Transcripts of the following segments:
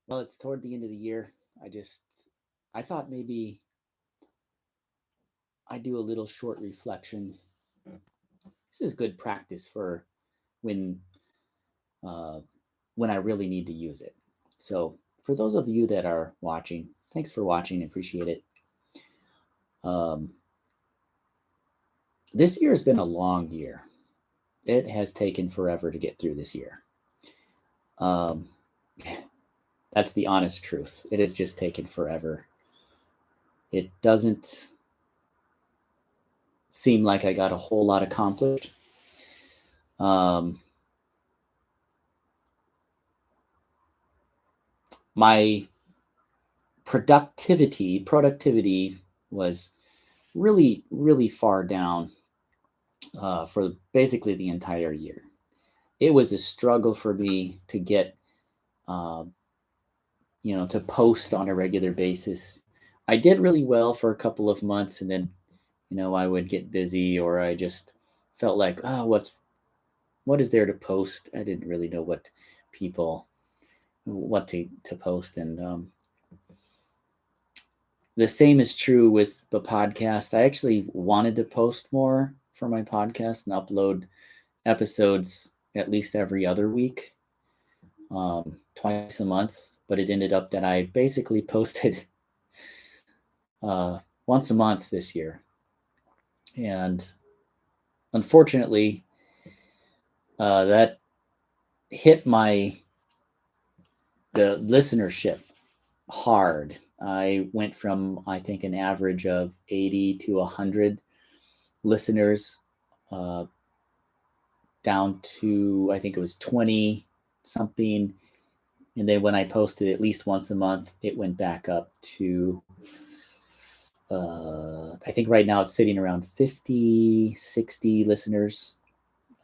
Well, it's toward the end of the year. I thought maybe I'd do a little short reflection. This is good practice for when uh, when I really need to use it. So, for those of you that are watching, thanks for watching. Appreciate it. Um, this year has been a long year. It has taken forever to get through this year. Um, that's the honest truth. It has just taken forever. It doesn't seem like I got a whole lot accomplished. Um, my productivity was really far down for basically the entire year. It was a struggle for me to get uh, to post on a regular basis. I did really well for a couple of months, and then I would get busy, or I just felt like, oh, what is there to post? I didn't really know people what to post, and the same is true with the podcast. I actually wanted to post more for my podcast and upload episodes at least every other week, twice a month. But it ended up that I basically posted uh, once a month this year. And unfortunately, that hit the listenership hard. I went from, I think, an average of 80 to 100 listeners uh, down to, I think it was 20 something. And then when I posted at least once a month, it went back up to, I think right now it's sitting around 50, 60 listeners.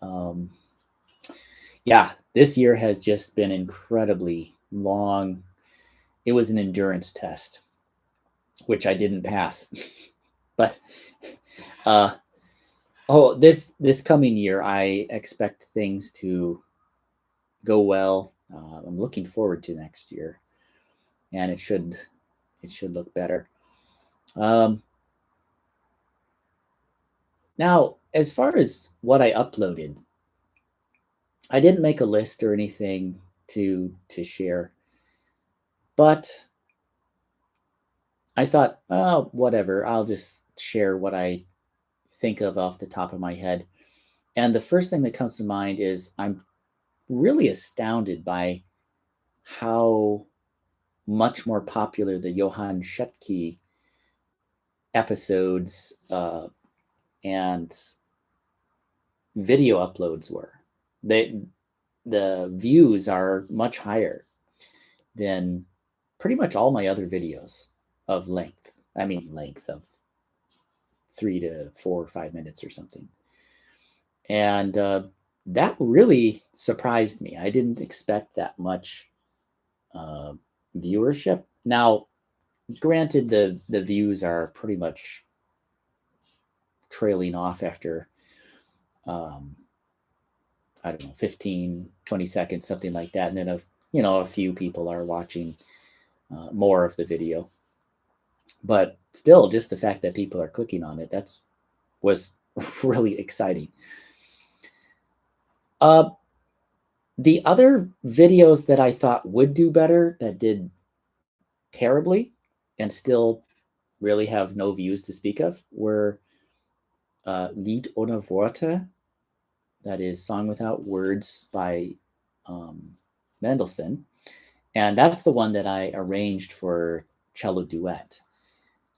Um, yeah, this year has just been incredibly long. It was an endurance test, which I didn't pass. But uh, this coming year, I expect things to go well. I'm looking forward to next year, and it should look better. Um, Now, as far as what I uploaded, I didn't make a list or anything to share, but I thought, oh, whatever. I'll just share what I think of off the top of my head. And the first thing that comes to mind is I'm really astounded by how much more popular the Johann Shetke episodes and video uploads were. They the views are much higher than pretty much all my other videos of length. I mean, length of 3 to 4 or 5 minutes or something. And that really surprised me. I didn't expect that much uh, viewership. Now, granted, the views are pretty much trailing off after um, I don't know, 15, 20 seconds, something like that. And then a few people are watching more of the video. But still, just the fact that people are clicking on it, was really exciting. Uh, the other videos that I thought would do better that did terribly and still really have no views to speak of were Lied ohne Worte, that is Song Without Words by Mendelssohn. And that's the one that I arranged for cello duet.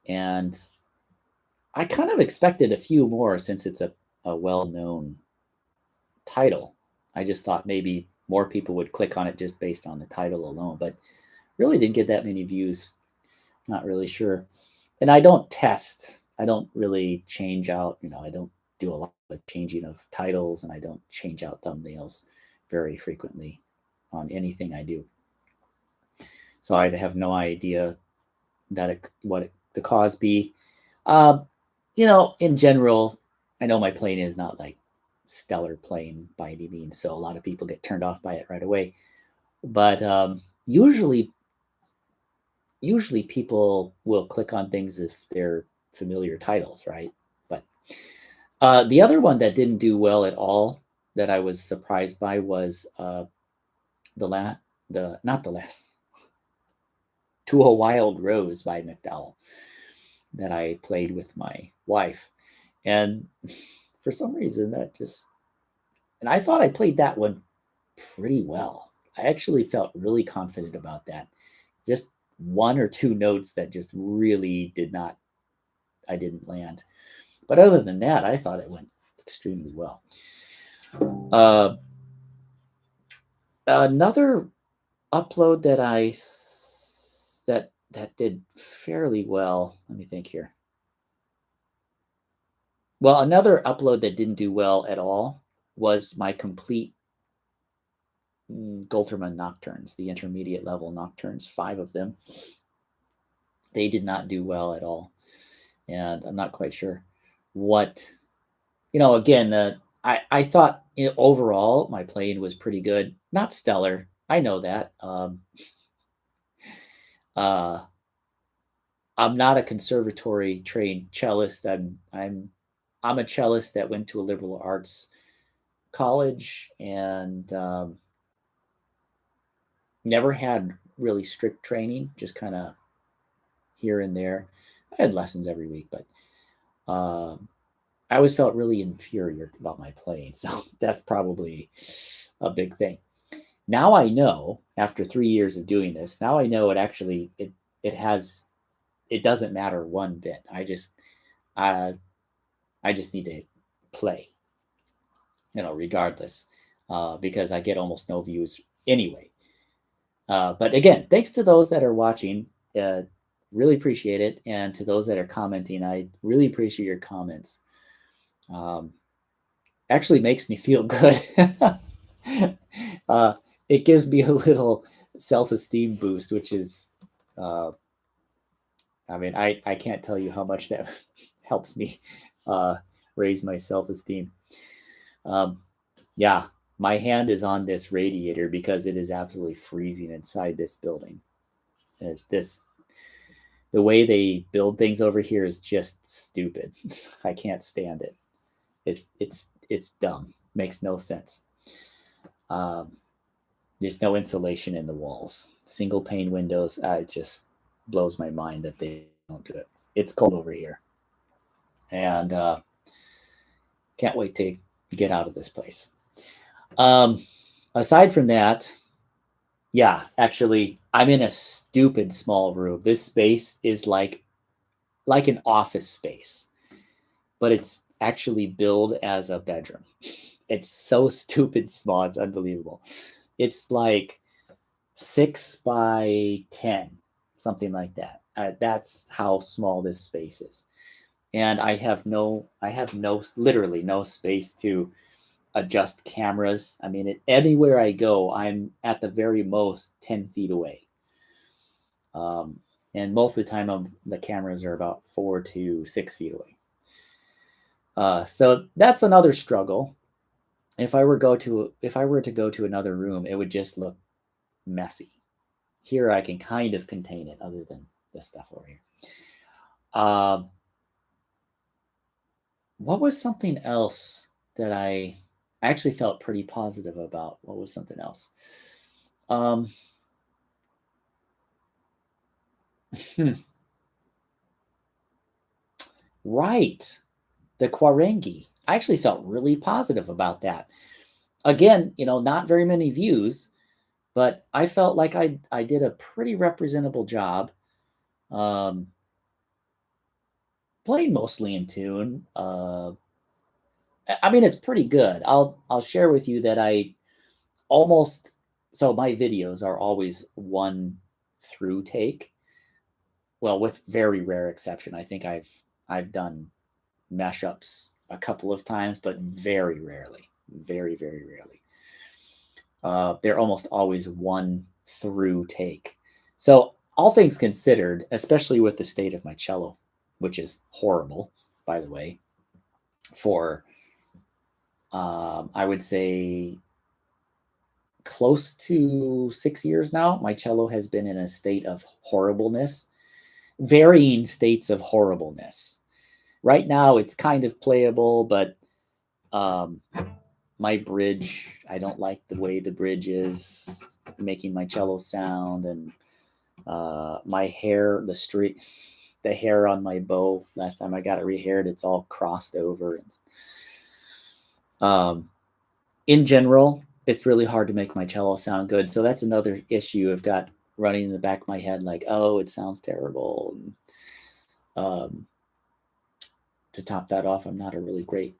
And I kind of expected a few more since it's a well-known title. I just thought maybe more people would click on it just based on the title alone, but really didn't get that many views. Not really sure. And I don't test. I don't really change out, I don't do a lot of changing of titles, and I don't change out thumbnails very frequently on anything I do. So I'd have no idea what the cause be. In general, I know my playing is not like stellar playing by any means, so a lot of people get turned off by it right away. But usually usually people will click on things if they're familiar titles, right? But the other one that didn't do well at all that I was surprised by was not the last, To a Wild Rose by McDowell that I played with my wife. And for some reason and I thought I played that one pretty well. I actually felt really confident about that. Just one or two notes that just really I didn't land. But other than that, I thought it went extremely well. Another upload that did fairly well. Let me think here. Well, another upload that didn't do well at all was my complete Golterman nocturnes, the intermediate level nocturnes, 5 of them. They did not do well at all. And I'm not quite sure what, again, I thought overall my playing was pretty good. Not stellar. I know that. I'm not a conservatory trained cellist. I'm a cellist that went to a liberal arts college and never had really strict training, just kind of here and there. I had lessons every week, but I always felt really inferior about my playing. So that's probably a big thing. Now I know, after 3 years of doing this, now I know it doesn't matter one bit. I just need to play, regardless, because I get almost no views anyway. But again, thanks to those that are watching. Really appreciate it. And to those that are commenting, I really appreciate your comments. Actually makes me feel good. It gives me a little self-esteem boost, which is, I can't tell you how much that helps me raise my self-esteem. Yeah, my hand is on this radiator because it is absolutely freezing inside this building. The way they build things over here is just stupid. I can't stand it. It's dumb. Makes no sense. There's no insulation in the walls. Single pane windows. It just blows my mind that they don't do it. It's cold over here, and can't wait to get out of this place. Aside from that, yeah, actually, I'm in a stupid small room. This space is like an office space, but it's actually billed as a bedroom. It's so stupid small. It's unbelievable. It's like 6 by 10, something like that. That's how small this space is. And I have literally no space to adjust cameras. I mean, anywhere I go, I'm at the very most 10 feet away. And most of the time, the cameras are about 4 to 6 feet away. So that's another struggle. If I were to go to another room, it would just look messy. Here, I can kind of contain it, other than this stuff over here. What was something else that I actually felt pretty positive about? What was something else? Right. The Quarengi. I actually felt really positive about that. Again, not very many views, but I felt like I did a pretty representable job. Playing mostly in tune. It's pretty good. I'll share with you that so my videos are always one through take. Well, with very rare exception. I think I've done mashups a couple of times, but very rarely. Very, very rarely. They're almost always one through take. So all things considered, especially with the state of my cello, which is horrible, by the way, for I would say close to 6 years now, my cello has been in a state of horribleness, varying states of horribleness. Right now, it's kind of playable, but my bridge, I don't like the way the bridge is making my cello sound, and my hair, the hair on my bow, last time I got it rehaired, it's all crossed over. In general, it's really hard to make my cello sound good. So that's another issue I've got running in the back of my head, like, oh, it sounds terrible. And, to top that off, I'm not a really great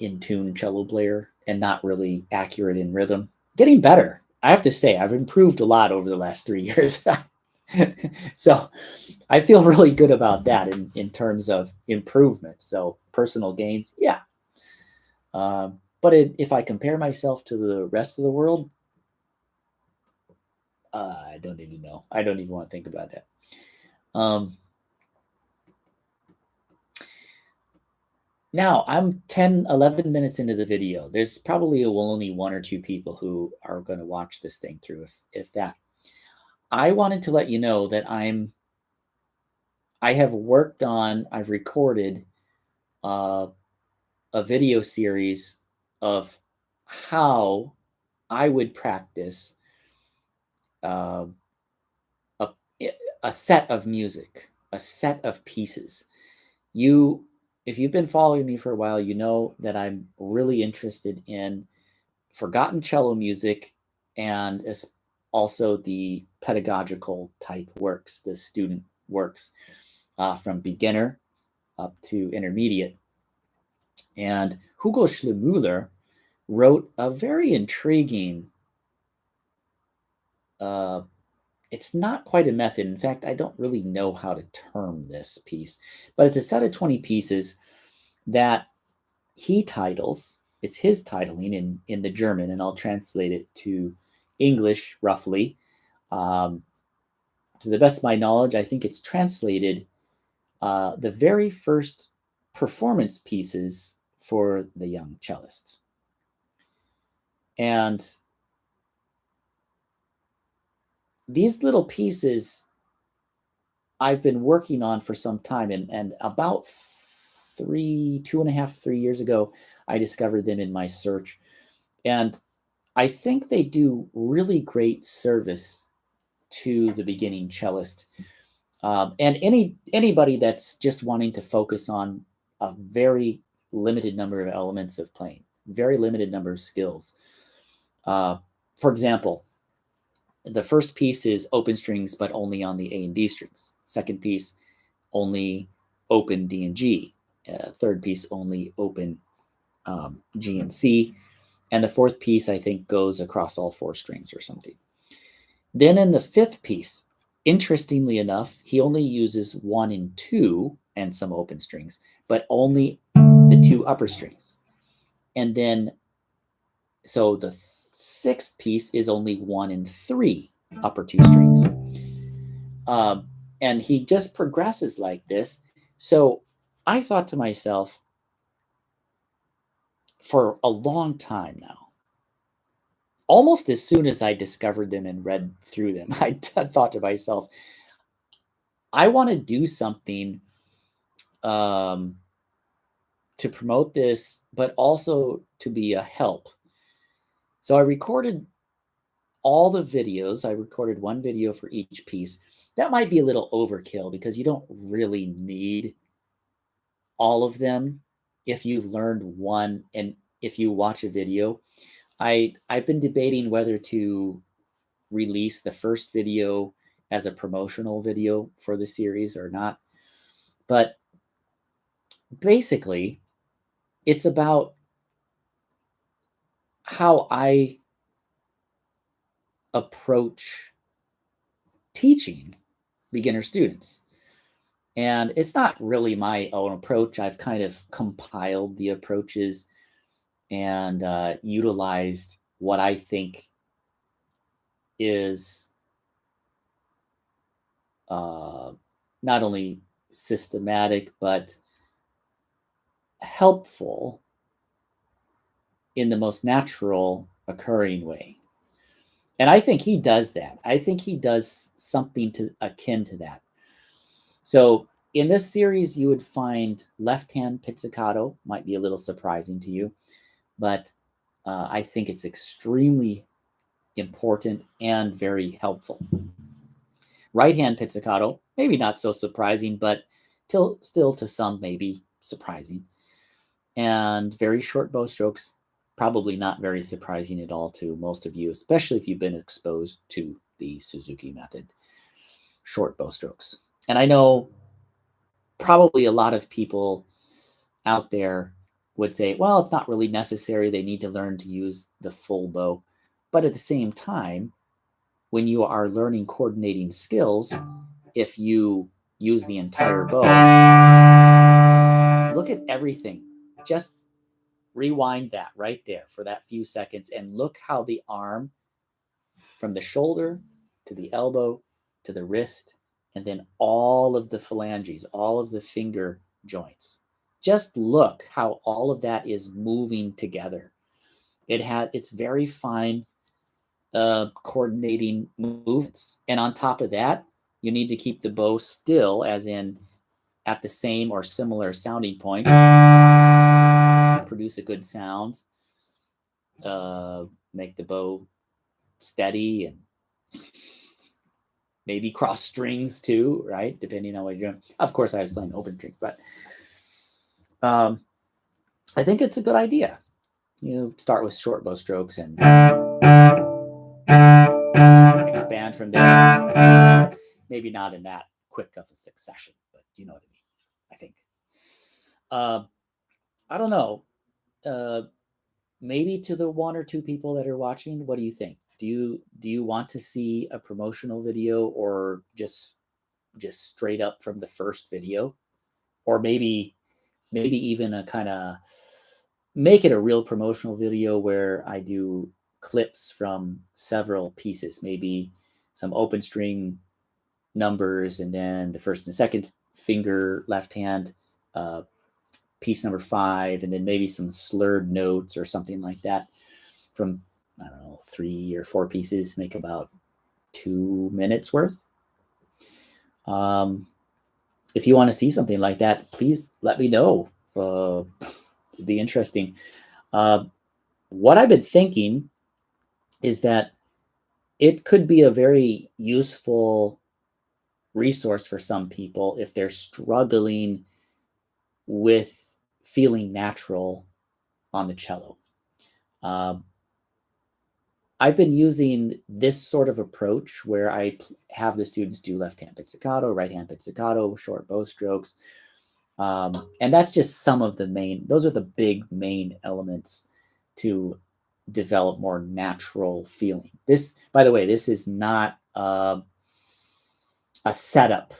in tune cello player and not really accurate in rhythm. Getting better. I have to say, I've improved a lot over the last 3 years. So I feel really good about that in terms of improvement. So personal gains, yeah. But if I compare myself to the rest of the world, I don't even know. I don't even want to think about that. Now I'm 10, 11 minutes into the video. There's probably only 1 or 2 people who are going to watch this thing through, if that. I wanted to let you know that I've recorded a video series of how I would practice a set of music, a set of pieces. If you've been following me for a while, you know that I'm really interested in forgotten cello music and also the pedagogical type works, the student works, from beginner up to intermediate. And Hugo Schliemuller wrote a very intriguing, it's not quite a method. In fact, I don't really know how to term this piece, but it's a set of 20 pieces that he titles. It's his titling in the German, and I'll translate it to English roughly. To the best of my knowledge, I think it's translated the very first performance pieces for the young cellist. And these little pieces I've been working on for some time, and about 2.5, 3 years ago, I discovered them in my search. And I think they do really great service to the beginning cellist. And anybody that's just wanting to focus on a very limited number of elements of playing, very limited number of skills. For example, the first piece is open strings, but only on the A and D strings. Second piece, only open D and G. Third piece, only open G and C. And the fourth piece, I think, goes across all 4 strings or something. Then in the fifth piece, interestingly enough, he only uses 1 and 2 and some open strings, but only the 2 upper strings. And then, so the 6th piece is only 1 and 3 upper 2 strings. And he just progresses like this. So I thought to myself, for a long time now, almost as soon as I discovered them and read through them, I thought to myself, I want to do something to promote this, but also to be a help. So I recorded all the videos. I recorded 1 video for each piece. That might be a little overkill because you don't really need all of them if you've learned one, and if you watch a video. I've been debating whether to release the first video as a promotional video for the series or not. But basically, it's about how I approach teaching beginner students. And it's not really my own approach. I've kind of compiled the approaches and utilized what I think is not only systematic, but helpful in the most natural occurring way. And I think he does that. I think he does something akin to that. So in this series, you would find left-hand pizzicato, might be a little surprising to you, but I think it's extremely important and very helpful. Right-hand pizzicato, maybe not so surprising, but still to some maybe surprising. And very short bow strokes, probably not very surprising at all to most of you, especially if you've been exposed to the Suzuki method, short bow strokes. And I know probably a lot of people out there would say, well, it's not really necessary. They need to learn to use the full bow. But at the same time, when you are learning coordinating skills, if you use the entire bow, look at everything. Just rewind that right there for that few seconds and look how the arm from the shoulder to the elbow to the wrist, and then all of the phalanges, all of the finger joints. Just look how all of that is moving together. It's very fine coordinating movements. And on top of that, you need to keep the bow still, as in at the same or similar sounding point, produce a good sound, make the bow steady, and maybe cross strings too, right? Depending on what you're doing. Of course, I was playing open strings, but I think it's a good idea. You start with short bow strokes and expand from there. Maybe not in that quick of a succession, but you know what I mean, I think. I don't know. Maybe to the one or two people that are watching, what do you think? Do you want to see a promotional video, or just straight up from the first video? Or maybe even a kind of make it a real promotional video where I do clips from several pieces, maybe some open string numbers, and then the first and second finger left hand, piece number 5, and then maybe some slurred notes or something like that from, I don't know, 3 or 4 pieces, make about 2 minutes worth. If you want to see something like that, please let me know. It'd be interesting. What I've been thinking is that it could be a very useful resource for some people if they're struggling with feeling natural on the cello. I've been using this sort of approach where I have the students do left-hand pizzicato, right-hand pizzicato, short bow strokes. And that's just some of those are the big main elements to develop more natural feeling. This, by the way, this is not a setup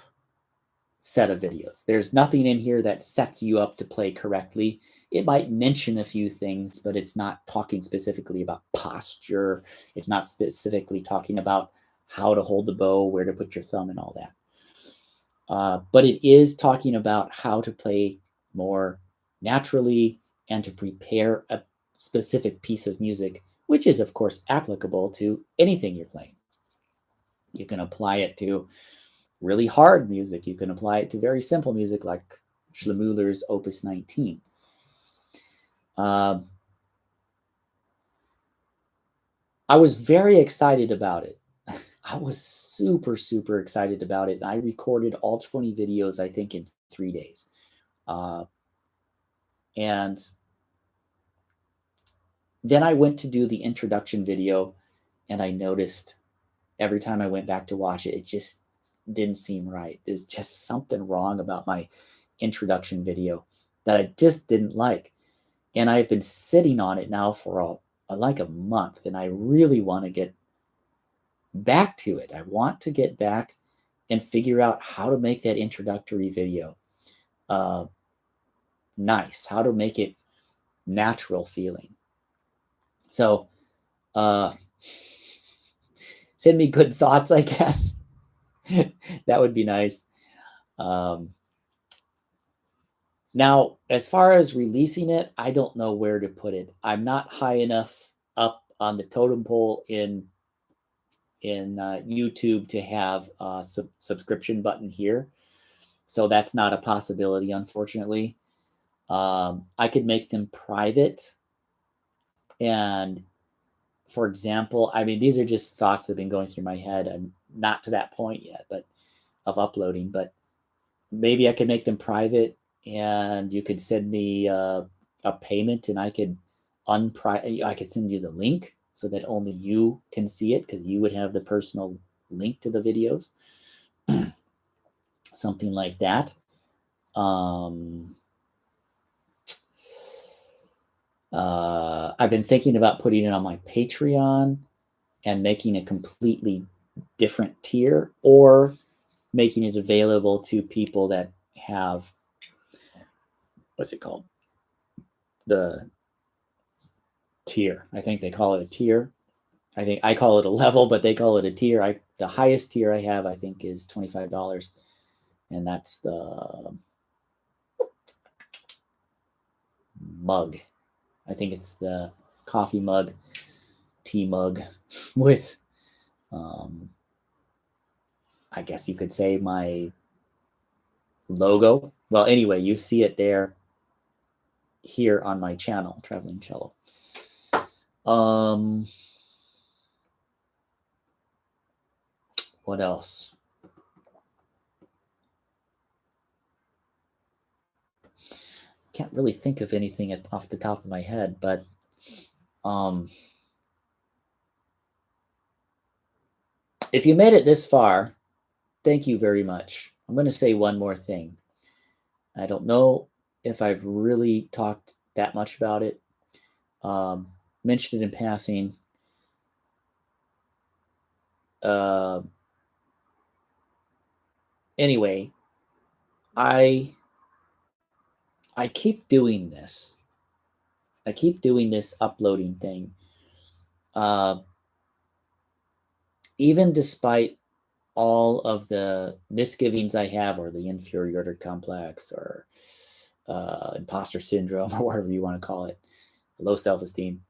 set of videos. There's nothing in here that sets you up to play correctly. It might mention a few things, but it's not talking specifically about posture. It's not specifically talking about how to hold the bow, where to put your thumb, and all that. But it is talking about how to play more naturally and to prepare a specific piece of music, which is, of course, applicable to anything you're playing. You can apply it to really hard music. You can apply it to very simple music like Schlemmüller's Opus 19. I was very excited about it. I was super, super excited about it. I recorded all 20 videos, I think, in 3 days. And then I went to do the introduction video, and I noticed every time I went back to watch it, it just didn't seem right. There's just something wrong about my introduction video that I just didn't like. And I've been sitting on it now for like a month, and I really want to get back to it. I want to get back and figure out how to make that introductory video nice, how to make it natural feeling. So send me good thoughts, I guess. That would be nice. Now, as far as releasing it, I don't know where to put it. I'm not high enough up on the totem pole in YouTube to have a subscription button here. So that's not a possibility, unfortunately. I could make them private. And for example, I mean, these are just thoughts that have been going through my head. I'm not to that point yet, but of uploading, but maybe I could make them private and you could send me a payment and I could I could send you the link so that only you can see it because you would have the personal link to the videos. Something like that. I've been thinking about putting it on my Patreon and making a completely different tier, or making it available to people that have, what's it called? The tier. I think they call it a tier. I think I call it a level, but they call it a tier. The highest tier I have, I think, is $25. And that's the mug. I think it's the coffee mug, tea mug with, I guess you could say, my logo. Well, anyway, you see it there here on my channel, Traveling Cello. What else? Can't really think of anything off the top of my head, but if you made it this far, thank you very much. I'm going to say one more thing. I don't know if I've really talked that much about it. Mentioned it in passing. Anyway, I keep doing this. I keep doing this uploading thing. Even despite all of the misgivings I have, or the inferiority complex, or imposter syndrome, or whatever you want to call it, low self-esteem,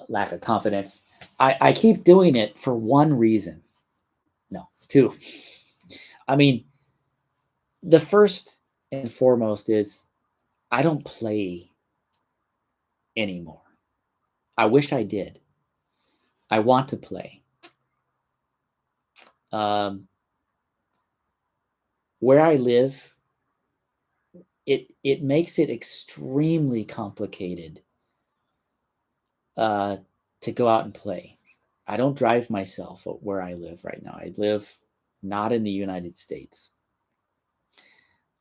lack of confidence, I keep doing it for one reason. No, two. I mean, the first and foremost is I don't play anymore. I wish I did. I want to play. Where I live, it makes it extremely complicated to go out and play. I don't drive myself where I live right now. I live not in the United States.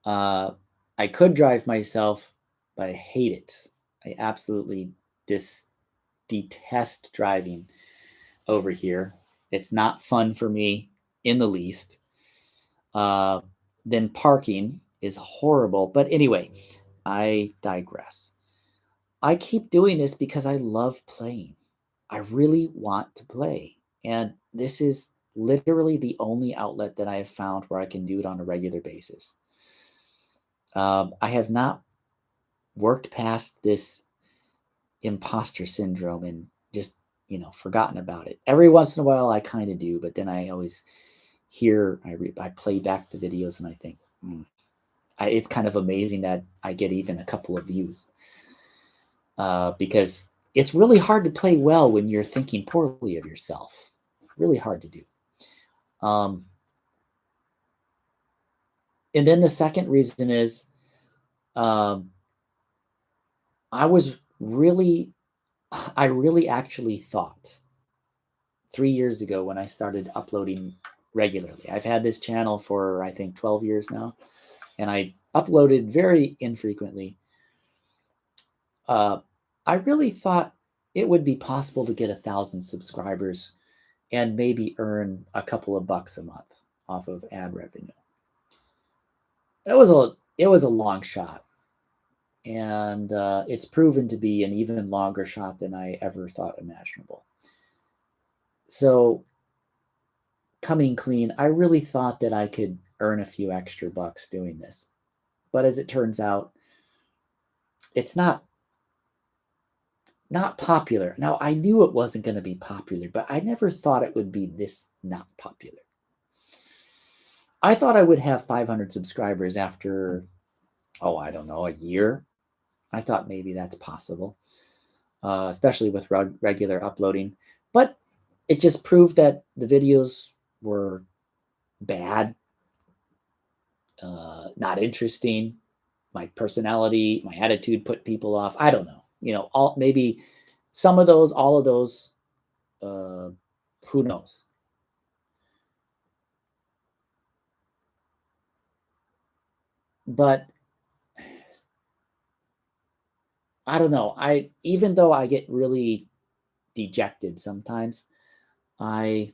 I could drive myself, but I hate it. I absolutely detest driving over here. It's not fun for me in the least. Then parking is horrible. But anyway, I digress. I keep doing this because I love playing. I really want to play. And this is literally the only outlet that I have found where I can do it on a regular basis. I have not worked past this imposter syndrome and just, forgotten about it. Every once in a while I kind of do, but then I always I play back the videos and I think, it's kind of amazing that I get even a couple of views. Because it's really hard to play well when you're thinking poorly of yourself. Really hard to do. And then the second reason is I really actually thought 3 years ago when I started uploading regularly. I've had this channel for, I think, 12 years now, and I uploaded very infrequently. I really thought it would be possible to get 1,000 subscribers and maybe earn a couple of bucks a month off of ad revenue. It was a long shot, and it's proven to be an even longer shot than I ever thought imaginable. So, coming clean, I really thought that I could earn a few extra bucks doing this. But as it turns out, it's not not popular. Now, I knew it wasn't going to be popular, but I never thought it would be this not popular. I thought I would have 500 subscribers after, I don't know, a year. I thought maybe that's possible, especially with regular uploading. But it just proved that the videos were bad, not interesting. My personality, my attitude put people off. I don't know. Maybe some of those, all of those, who knows? But I don't know. Even though I get really dejected sometimes, I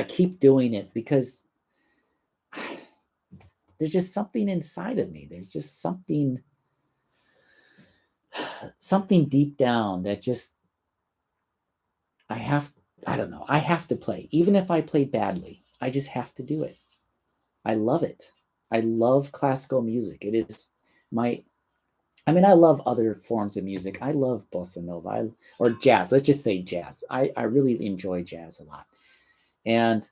keep doing it because there's just something inside of me. There's just something deep down that just I don't know. I have to play. Even if I play badly, I just have to do it. I love it. I love classical music. It is I love other forms of music. I love bossa nova or jazz. Let's just say jazz. I really enjoy jazz a lot. And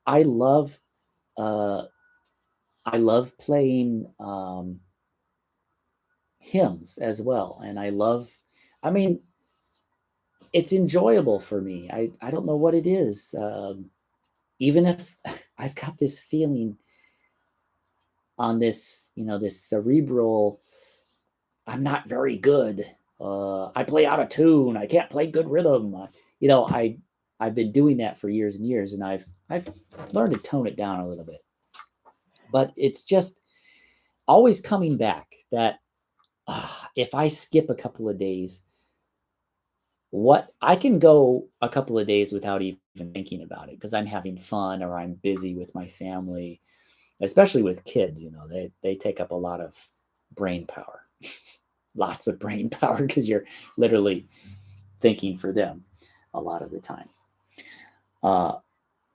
I love playing hymns as well. And it's enjoyable for me. I don't know what it is. Even if I've got this feeling on this, this cerebral, I'm not very good. I play out of tune. I can't play good rhythm. I've been doing that for years and years, and I've learned to tone it down a little bit. But it's just always coming back that if I skip a couple of days, I can go a couple of days without even thinking about it because I'm having fun or I'm busy with my family, especially with kids. They take up a lot of brain power, lots of brain power because you're literally thinking for them a lot of the time.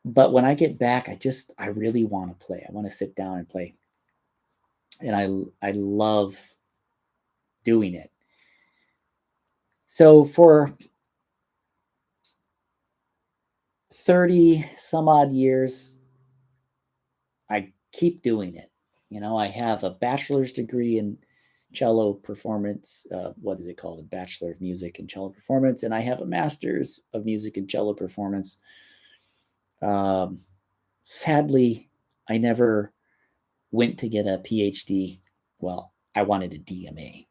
But when I get back, I really want to play. I want to sit down and play. And I love doing it. So for 30 some odd years, I keep doing it. I have a bachelor's degree in cello performance. What is it called? A Bachelor of Music in Cello Performance. And I have a master's of music in cello performance. Sadly, I never went to get a PhD. Well, I wanted a DMA.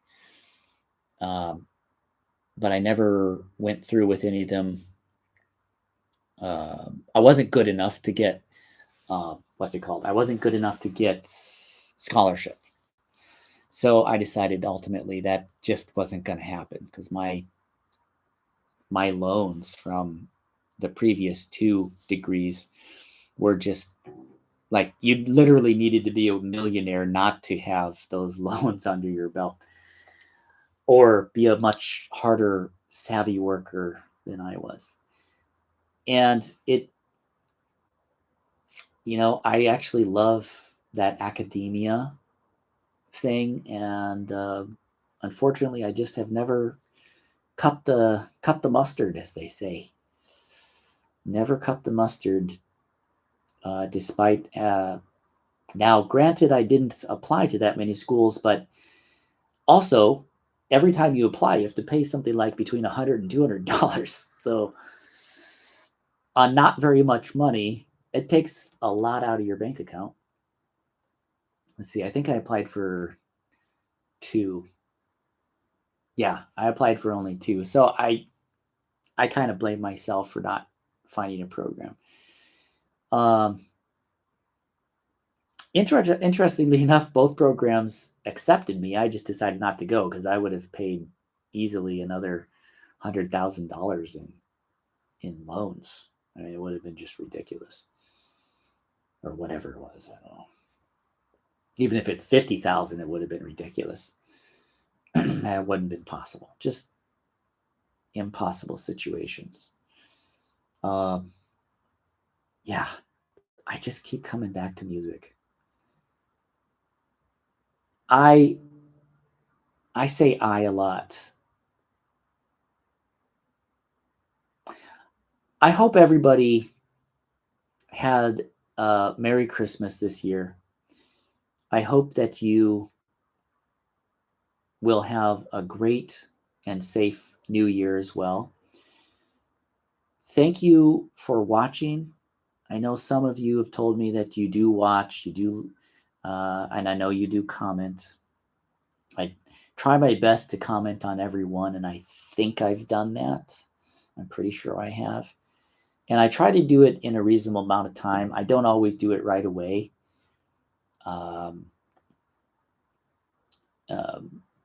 But I never went through with any of them. I wasn't good enough to get, what's it called? I wasn't good enough to get scholarship. So I decided ultimately that just wasn't going to happen because my loans from the previous 2 degrees were just like, you literally needed to be a millionaire not to have those loans under your belt or be a much harder savvy worker than I was. And I actually love that academia thing. And unfortunately, I just have never cut the mustard, as they say. Never cut the mustard, despite now, granted, I didn't apply to that many schools, but also every time you apply, you have to pay something like between $100 and $200. So on not very much money, it takes a lot out of your bank account. Let's see, I think I applied for 2. Yeah, I applied for only 2. So I kind of blame myself for not finding a program. Interestingly enough, both programs accepted me. I just decided not to go because I would have paid easily another $100,000 in loans. I mean, it would have been just ridiculous, or whatever it was. I don't know. Even if it's 50,000, it would have been ridiculous. That wouldn't have been possible. Just impossible situations. Yeah, I just keep coming back to music. I say I a lot. I hope everybody had a Merry Christmas this year. I hope that you will have a great and safe New Year as well. Thank you for watching. I know some of you have told me that you do watch, and I know you do comment. I try my best to comment on everyone, and I think I've done that. I'm pretty sure I have. And I try to do it in a reasonable amount of time. I don't always do it right away.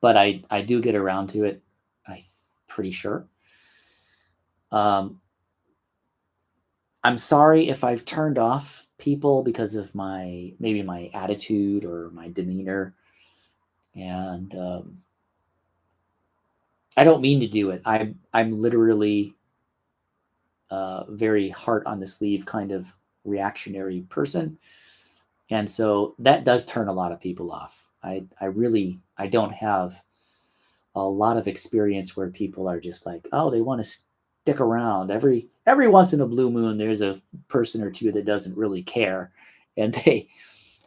But I do get around to it, I'm pretty sure. I'm sorry if I've turned off people because of maybe my attitude or my demeanor. And I don't mean to do it. I'm literally a very heart on the sleeve kind of reactionary person. And so that does turn a lot of people off. I don't have a lot of experience where people are just like, oh, they want to stick around. Every once in a blue moon, there's a person or two that doesn't really care, and they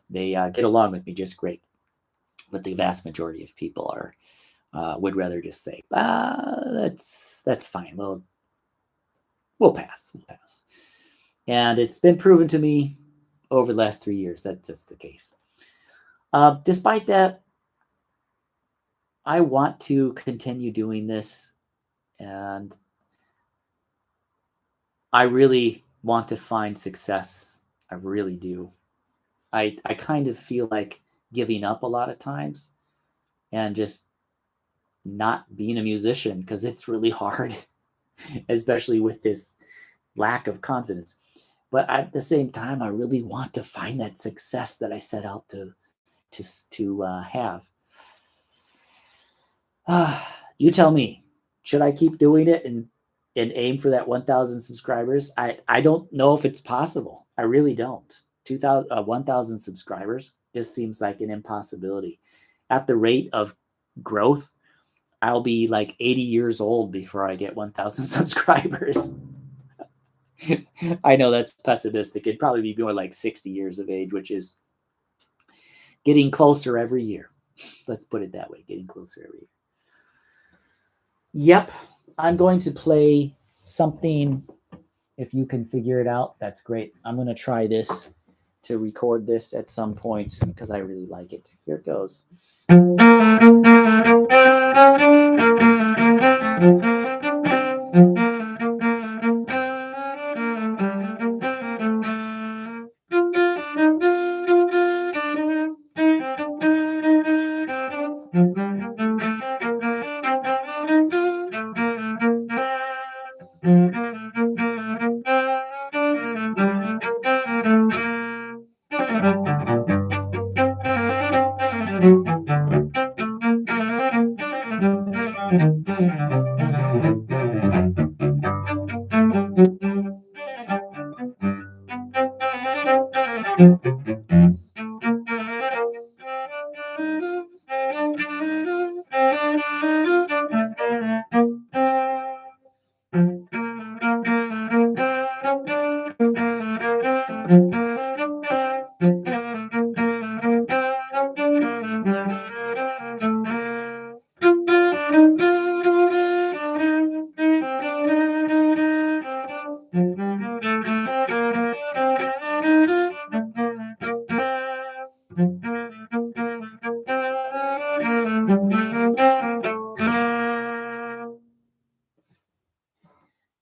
get along with me just great. But the vast majority of people would rather just say, that's fine. We'll pass. And it's been proven to me over the last 3 years that that's the case. Despite that, I want to continue doing this, and I really want to find success. I really do. I kind of feel like giving up a lot of times and just not being a musician because it's really hard, especially with this lack of confidence. But at the same time, I really want to find that success that I set out to have. You tell me, should I keep doing it and aim for that 1,000 subscribers? I don't know if it's possible. I really don't. 1,000 subscribers just seems like an impossibility. At the rate of growth, I'll be like 80 years old before I get 1,000 subscribers. I know that's pessimistic. It'd probably be more like 60 years of age, which is getting closer every year. Let's put it that way, getting closer every year. Yep, I'm going to play something. If you can figure it out, that's great. I'm going to try this to record this at some point because I really like it. Here it goes.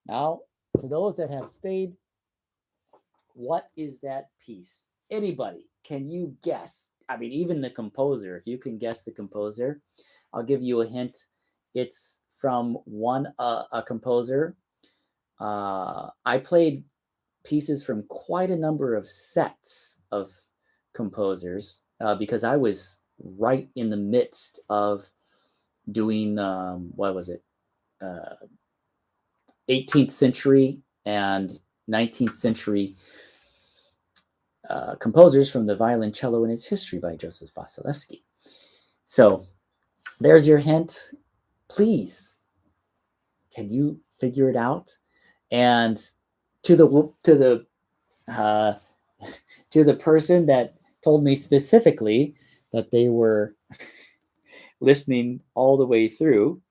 Now, to those that have stayed, what is that piece? Anybody, can you guess? I mean, even the composer, if you can guess the composer, I'll give you a hint. It's from a composer. I played pieces from quite a number of sets of composers because I was right in the midst of doing, what was it? 18th century and 19th century composers from the Violoncello and its History by Joseph Vasilevsky. So there's your hint. Please, can you figure it out? And to the uh, to the person that told me specifically that they were listening all the way through,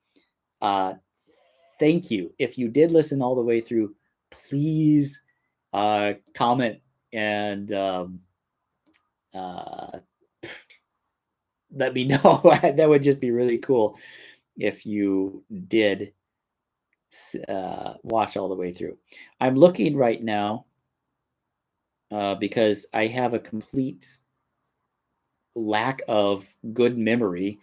thank you. If you did listen all the way through, please comment and uh, let me know. That would just be really cool if you did watch all the way through. I'm looking right now because I have a complete lack of good memory,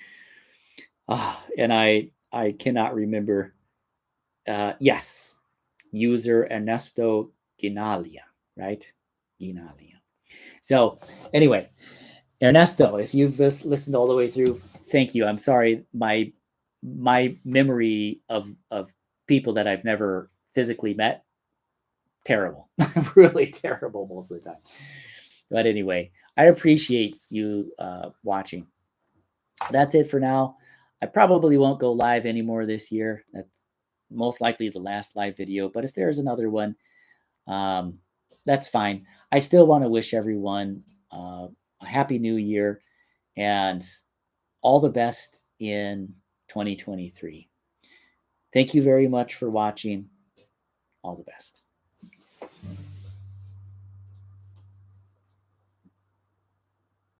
and I cannot remember. Yes, user Ernesto Ginalia, right? Ginalia. So anyway, Ernesto, if you've listened all the way through, thank you. I'm sorry, my memory of people that I've never physically met, terrible, really terrible most of the time. But anyway, I appreciate you watching. That's it for now. I probably won't go live anymore this year. That's most likely the last live video. But if there's another one, that's fine. I still want to wish everyone a happy new year and all the best in 2023. Thank you very much for watching. All the best.